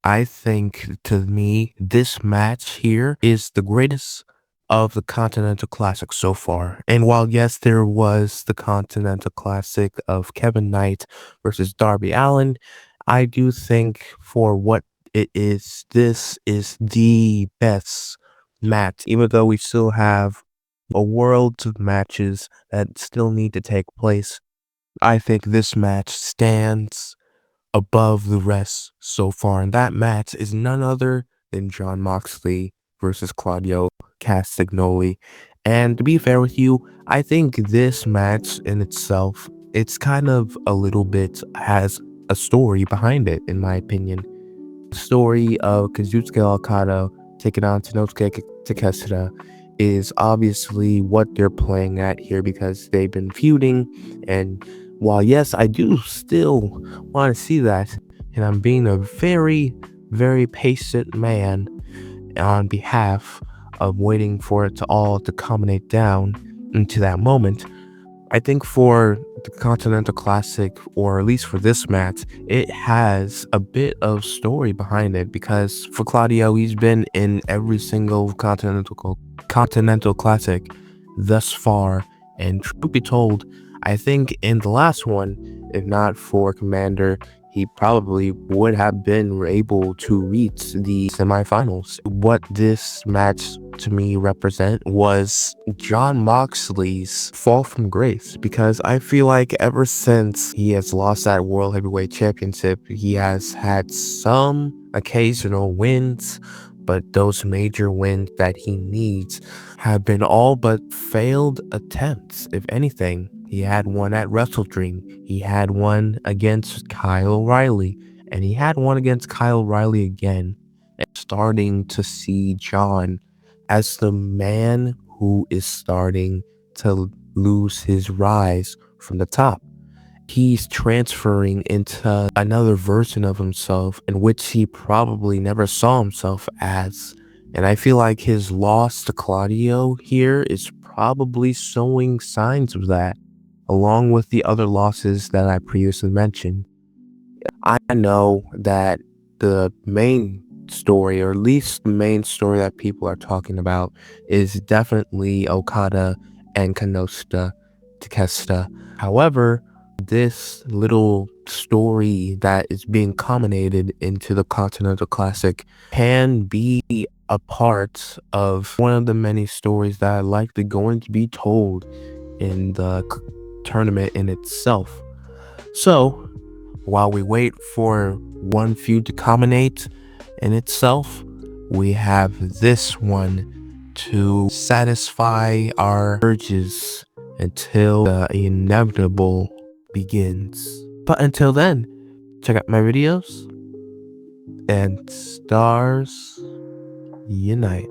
I think to me, this match here is the greatest of the Continental Classic so far. And while yes, there was the Continental Classic of Kevin Knight versus Darby Allin, I do think for what it is, this is the best match, even though we still have a world of matches that still need to take place. I think this match stands above the rest so far, and that match is none other than Jon Moxley versus Claudio Castagnoli. And to be fair with you, I think this match in itself, it's kind of a little bit has a story behind it, in my opinion. The story of Kazuchika Okada taking on Tenosuke Takeshita is obviously what they're playing at here because they've been feuding. And while yes, I do still want to see that, and I'm being a very, very patient man on behalf of waiting for it to all to culminate down into that moment. I think for the Continental Classic, or at least for this match, it has a bit of story behind it because for Claudio, he's been in every single Continental Classic thus far, and truth be told, I think in the last one, if not for Commander, he probably would have been able to reach the semifinals. What this match to me represent was Jon Moxley's fall from grace, because I feel like ever since he has lost that World Heavyweight Championship, he has had some occasional wins, but those major wins that he needs have been all but failed attempts. If anything, he had one at Wrestle Dream, he had one against Kyle O'Reilly, and he had one against Kyle O'Reilly again. And starting to see John as the man who is starting to lose his rise from the top. He's transferring into another version of himself in which he probably never saw himself as. And I feel like his loss to Claudio here is probably showing signs of that, along with the other losses that I previously mentioned. I know that the main story, or at least the main story that people are talking about, is definitely Okada and Kanosta Takeshita. However, this little story that is being culminated into the Continental Classic can be a part of one of the many stories that are likely going to be told in the tournament in itself. So, while we wait for one feud to culminate in itself, we have this one to satisfy our urges until the inevitable begins. But until then, check out my videos and stars unite.